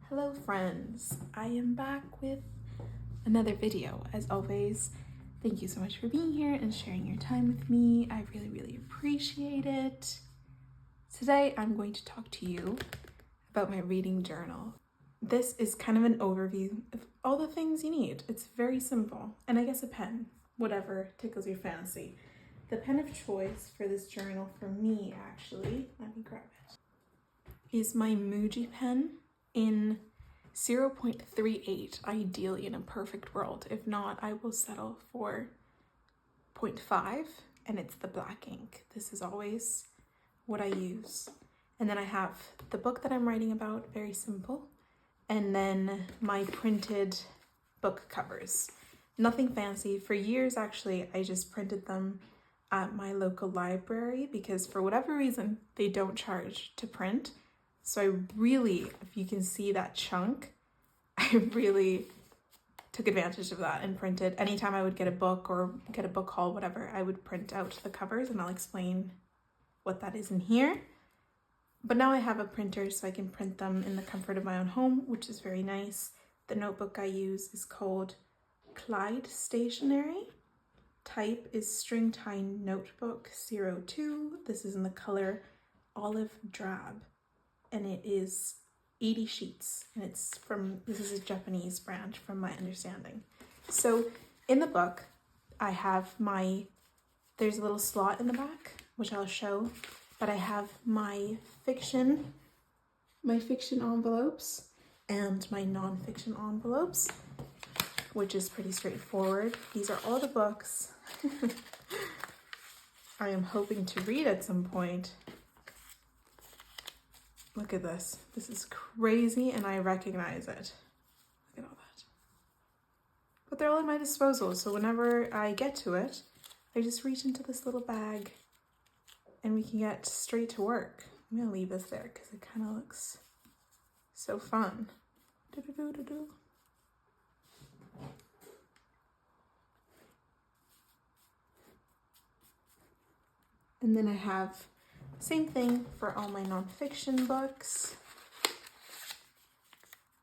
Hello friends, I am back with another video. As always, thank you so much for being here and sharing your time with me. I really appreciate it. Today I'm going to talk to you about my reading journal. This is kind of an overview of all the things you need. It's very simple, and I guess a pen, whatever tickles your fancy. The pen of choice for this journal for me, actually, let me grab it, is my Muji pen in 0.38, ideally in a perfect world. If not, I will settle for 0.5, and it's the black ink. This is always what I use. And then I have the book that I'm writing about, very simple, and then my printed book covers. Nothing fancy. For years, actually, I just printed them at my local library because for whatever reason, they don't charge to print. So I really, if you can see that chunk, I really took advantage of that and printed. Anytime I would get a book or get a book haul, whatever, I would print out the covers, and I'll explain what that is in here. But now I have a printer so I can print them in the comfort of my own home, which is very nice. The notebook I use is called Clyde Stationery. Type is String Tie Notebook 02. This is in the color olive drab, and it is 80 sheets, and this is a Japanese brand from my understanding. So in the book, I have there's a little slot in the back, which I'll show, but I have my fiction envelopes and my non-fiction envelopes, which is pretty straightforward. These are all the books I am hoping to read at some point. Look at this. This is crazy, and I recognize it. Look at all that. But they're all at my disposal, so whenever I get to it, I just reach into this little bag and we can get straight to work. I'm gonna leave this there because it kind of looks so fun. Do-do-do-do-do. And then I have same thing for all my nonfiction books.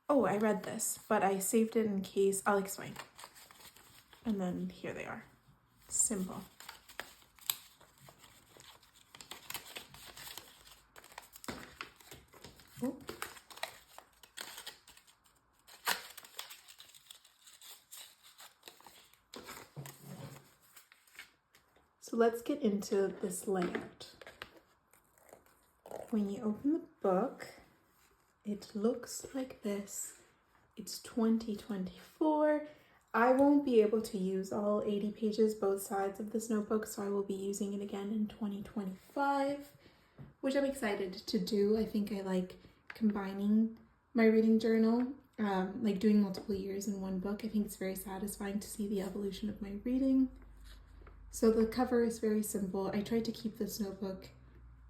Oh, I read this, but I saved it in case. I'll explain. And then here they are. Simple. Oh. So let's get into this layout. When you open the book, it looks like this. It's 2024. I won't be able to use all 80 pages, both sides of this notebook, so I will be using it again in 2025, which I'm excited to do. I think I like combining my reading journal, like doing multiple years in one book. I think it's very satisfying to see the evolution of my reading. So the cover is very simple. I tried to keep this notebook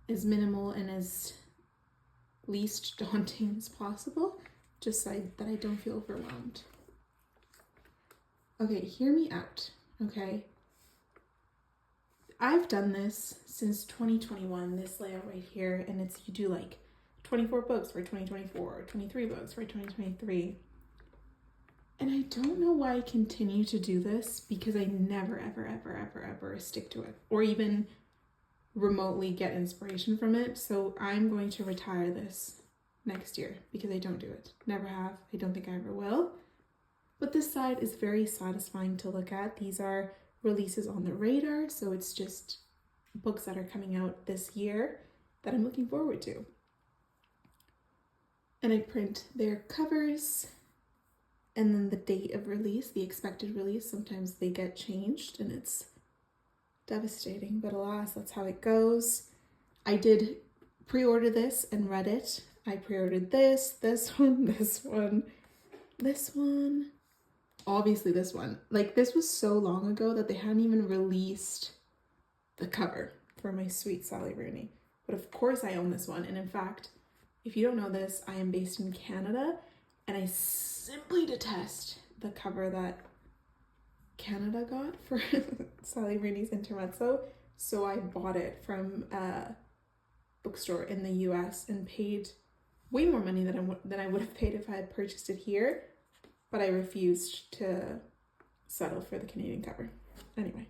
as minimal and as least daunting as possible, just so that I don't feel overwhelmed. Okay, hear me out, okay? I've done this since 2021, this layout right here, and you do like 24 books for 2024, 23 books for 2023. And I don't know why I continue to do this, because I never, ever stick to it, or even remotely get inspiration from it. So I'm going to retire this next year because I don't do it. Never have. I don't think I ever will. But this side is very satisfying to look at. These are releases on the radar, so it's just books that are coming out this year that I'm looking forward to. And I print their covers and then the date of release, the expected release. Sometimes they get changed and it's devastating, but alas, that's how it goes. I did pre-order this and read it. I pre-ordered this one, obviously this one. Like, this was so long ago that they hadn't even released the cover for my sweet Sally Rooney. But of course I own this one. And in fact, if you don't know this, I am based in Canada, and I simply detest the cover that Canada got for Sally Rooney's Intermezzo, so I bought it from a bookstore in the US and paid way more money than I would have paid if I had purchased it here, but I refused to settle for the Canadian cover. Anyway.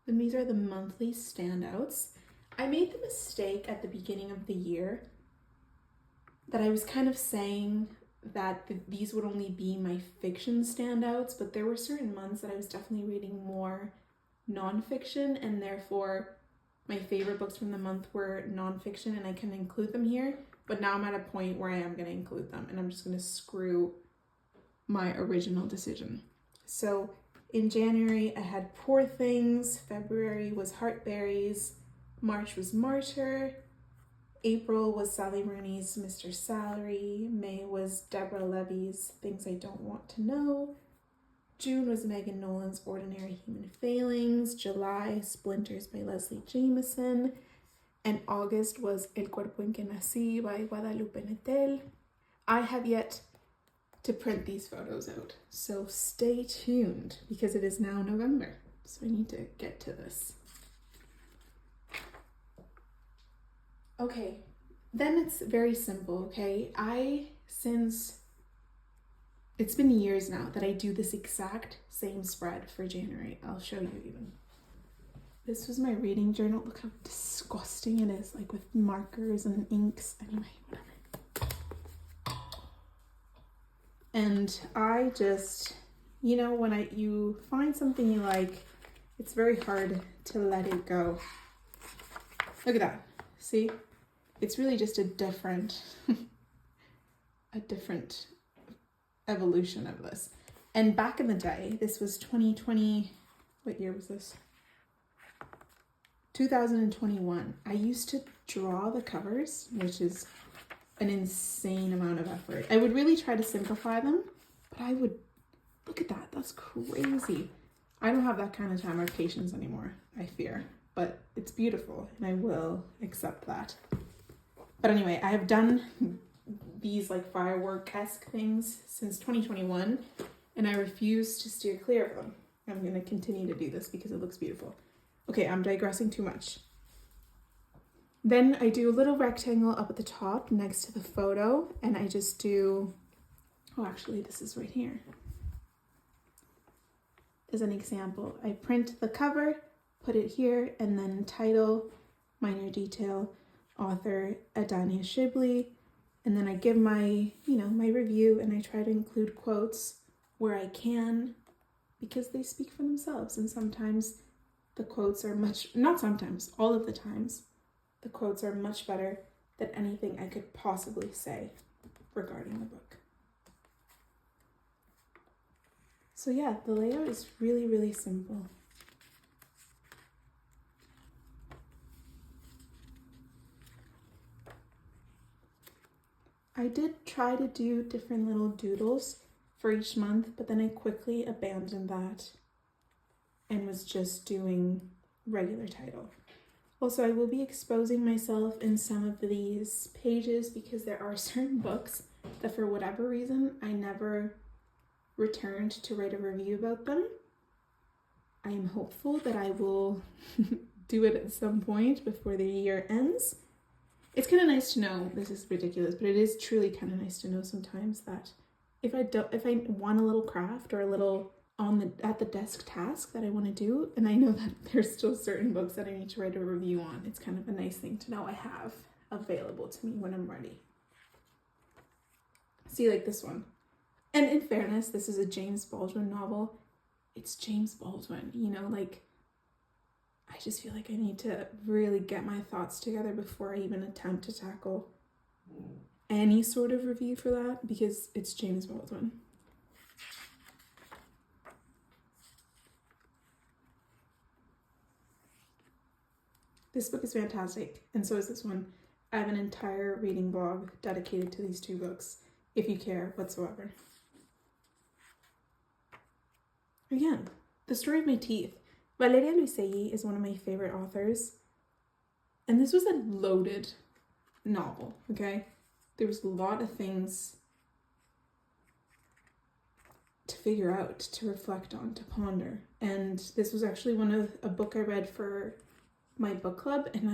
And these are the monthly standouts. I made the mistake at the beginning of the year that I was kind of saying that these would only be my fiction standouts, but there were certain months that I was definitely reading more nonfiction, and therefore my favorite books from the month were nonfiction, and I can include them here. But now I'm at a point where I am going to include them, and I'm just going to screw my original decision. So in January, I had Poor Things. February was Heartberries. March was Martyr. April was Sally Rooney's Mr. Salary. May was Deborah Levy's Things I Don't Want to Know. June was Megan Nolan's Ordinary Human Failings. July, Splinters by Leslie Jameson. And August was El Cuerpo en que Nací by Guadalupe Nettel. I have yet to print these photos out, so stay tuned because it is now November, so I need to get to this. Okay, then it's very simple, okay? Since it's been years now that I do this exact same spread for January. I'll show you even. This was my reading journal. Look how disgusting it is, like with markers and inks. Anyway, whatever. And I just, you know, when you find something you like, it's very hard to let it go. Look at that. See? It's really just a different evolution of this. And back in the day, this was 2020, what year was this? 2021. I used to draw the covers, which is an insane amount of effort. I would really try to simplify them, but I would, look at that, that's crazy. I don't have that kind of time or patience anymore, I fear, but it's beautiful and I will accept that. But anyway, I have done these like firework-esque things since 2021 and I refuse to steer clear of them. I'm going to continue to do this because it looks beautiful. Okay, I'm digressing too much. Then I do a little rectangle up at the top next to the photo and I just do, oh actually this is right here. As an example, I print the cover, put it here, and then title, minor detail, author Adania Shibley, and then I give my, my review and I try to include quotes where I can because they speak for themselves and sometimes the quotes are not sometimes, all of the times, the quotes are much better than anything I could possibly say regarding the book. So yeah, the layout is really, really simple. I did try to do different little doodles for each month, but then I quickly abandoned that and was just doing regular title. Also, I will be exposing myself in some of these pages because there are certain books that for whatever reason, I never returned to write a review about them. I am hopeful that I will do it at some point before the year ends. It's kind of nice to know, this is ridiculous, but it is truly kind of nice to know sometimes that if I want a little craft or a little at the desk task that I want to do, and I know that there's still certain books that I need to write a review on, it's kind of a nice thing to know I have available to me when I'm ready. See, like this one. And in fairness, this is a James Baldwin novel. It's James Baldwin, I just feel like I need to really get my thoughts together before I even attempt to tackle any sort of review for that because it's James Baldwin. This book is fantastic, and so is this one. I have an entire reading blog dedicated to these two books, if you care whatsoever. Again, The Story of My Teeth. Valeria Luisegui is one of my favorite authors, and this was a loaded novel, okay? There was a lot of things to figure out, to reflect on, to ponder, and this was actually a book I read for my book club, and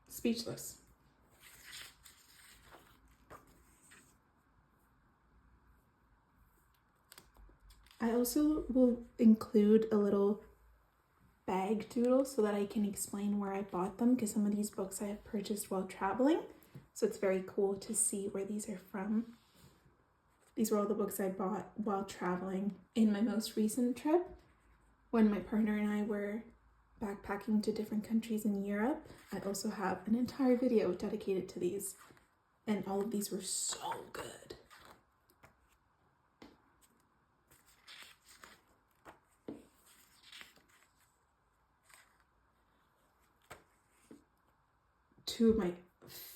speechless. I also will include a little bag doodle so that I can explain where I bought them, because some of these books I have purchased while traveling, so it's very cool to see where these are from. These were all the books I bought while traveling in my most recent trip when my partner and I were backpacking to different countries in Europe. I also have an entire video dedicated to these, and all of these were so good. Two of my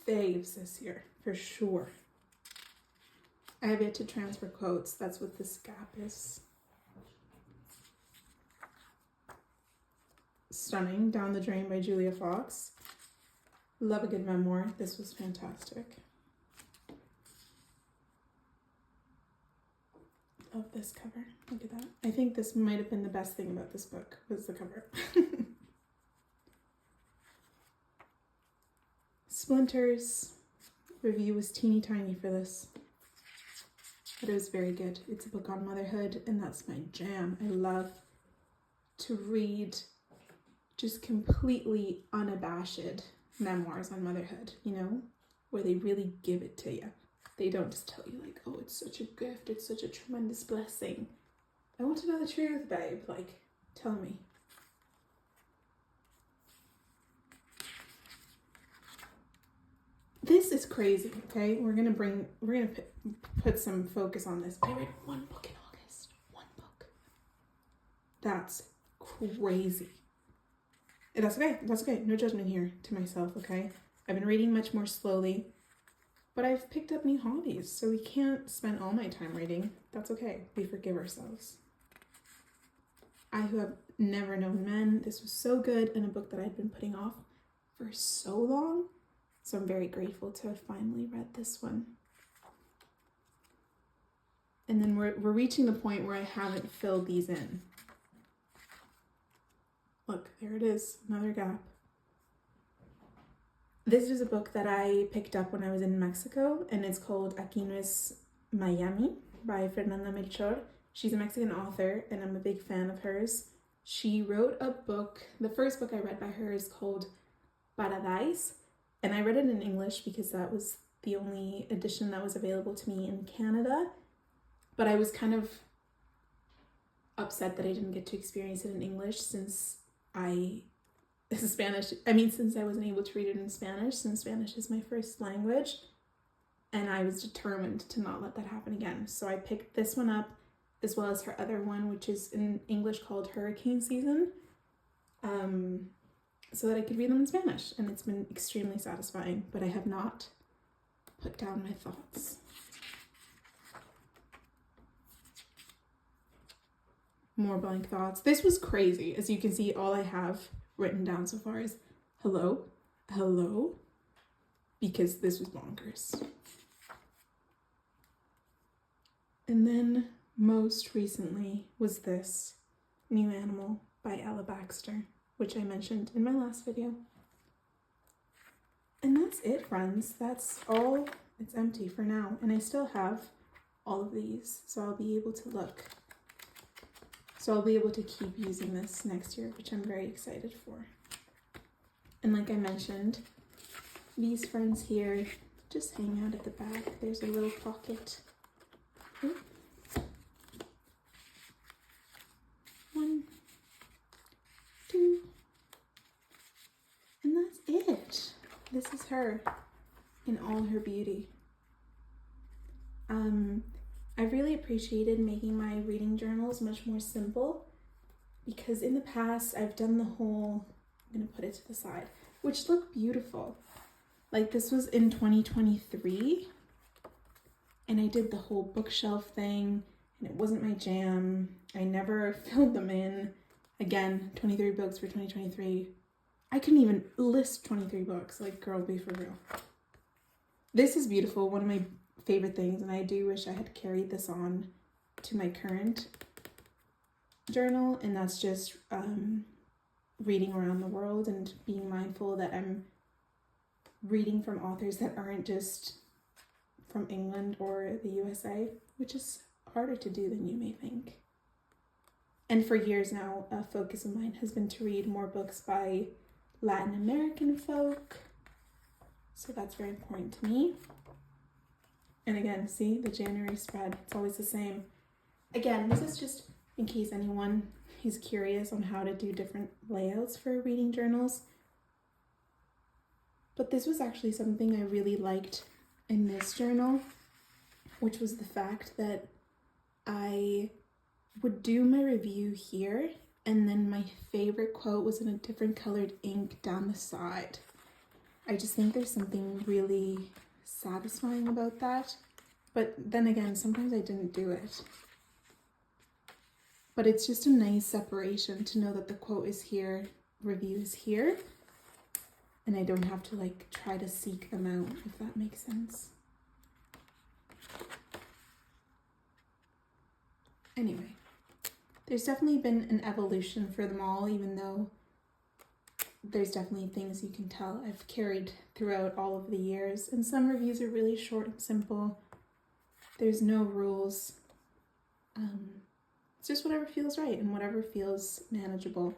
faves this year, for sure. I have yet to transfer quotes. That's what this gap is. Stunning, Down the Drain by Julia Fox. Love a good memoir. This was fantastic. Love this cover. Look at that. I think this might have been the best thing about this book, was the cover. Splinters. Review was teeny tiny for this, but it was very good. It's a book on motherhood, and that's my jam. I love to read just completely unabashed memoirs on motherhood, you know, where they really give it to you. They don't just tell you like, oh, it's such a gift, it's such a tremendous blessing. I want to know the truth, babe. Like, tell me. This is crazy, okay? We're gonna put some focus on this. I read one book in August. One book. That's crazy. And that's okay. That's okay. No judgment here to myself, okay? I've been reading much more slowly, but I've picked up new hobbies, so we can't spend all my time reading. That's okay. We forgive ourselves. I Who Have Never Known Men. This was so good, and a book that I'd been putting off for so long. So I'm very grateful to have finally read this one. And then we're reaching the point where I haven't filled these in. Look, there it is, another gap. This is a book that I picked up when I was in Mexico, and it's called Aquí no es Miami by Fernanda Melchor. She's a Mexican author, and I'm a big fan of hers. She wrote a book, the first book I read by her is called Paradise, and I read it in English because that was the only edition that was available to me in Canada, but I was kind of upset that I didn't get to experience it in English since I wasn't able to read it in Spanish, since Spanish is my first language, and I was determined to not let that happen again. So I picked this one up, as well as her other one, which is in English called Hurricane Season, so that I could read them in Spanish, and it's been extremely satisfying, but I have not put down my thoughts. More blank thoughts. This was crazy. As you can see, all I have written down so far is hello, hello, because this was bonkers. And then most recently was this New Animal by Ella Baxter, which I mentioned in my last video. And that's it, friends. That's all. It's empty for now. And I still have all of these, so I'll be able to look. So I'll be able to keep using this next year, which I'm very excited for. And like I mentioned, these friends here just hang out at the back. There's a little pocket. Ooh. 1, 2, and that's it. This is her in all her beauty. I really appreciated making my reading journals much more simple, because in the past I've done the whole, I'm gonna put it to the side, which look beautiful. Like this was in 2023, and I did the whole bookshelf thing, and it wasn't my jam. I never filled them in. Again, 23 books for 2023. I couldn't even list 23 books. Like, girl, be for real. This is beautiful. One of my favorite things, and I do wish I had carried this on to my current journal, and that's just reading around the world and being mindful that I'm reading from authors that aren't just from England or the USA, which is harder to do than you may think. And for years now, a focus of mine has been to read more books by Latin American folk. So that's very important to me. And again, see the January spread, it's always the same. Again, this is just in case anyone is curious on how to do different layouts for reading journals. But this was actually something I really liked in this journal, which was the fact that I would do my review here, and then my favorite quote was in a different colored ink down the side. I just think there's something really satisfying about that. But then again, sometimes I didn't do it. But it's just a nice separation to know that the quote is here, review is here, and I don't have to like try to seek them out, if that makes sense. Anyway, there's definitely been an evolution for them all, even though there's definitely things you can tell I've carried throughout all of the years. And some reviews are really short and simple. There's no rules. It's just whatever feels right and whatever feels manageable,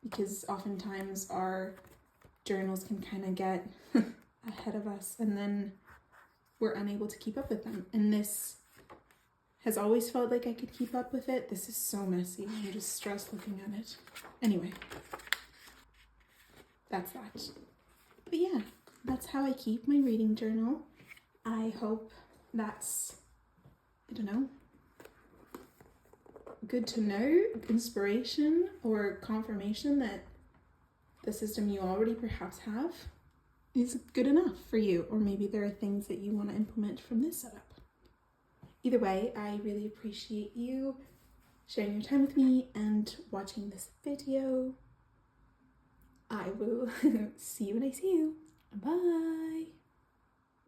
because oftentimes our journals can kind of get ahead of us and then we're unable to keep up with them. And this has always felt like I could keep up with it. This is so messy. I'm just stressed looking at it. Anyway, that's that. But yeah, that's how I keep my reading journal. I hope that's, I don't know, good to know, inspiration, or confirmation that the system you already perhaps have is good enough for you, or maybe there are things that you want to implement from this setup. Either way, I really appreciate you sharing your time with me and watching this video. I will see you when I see you. Bye!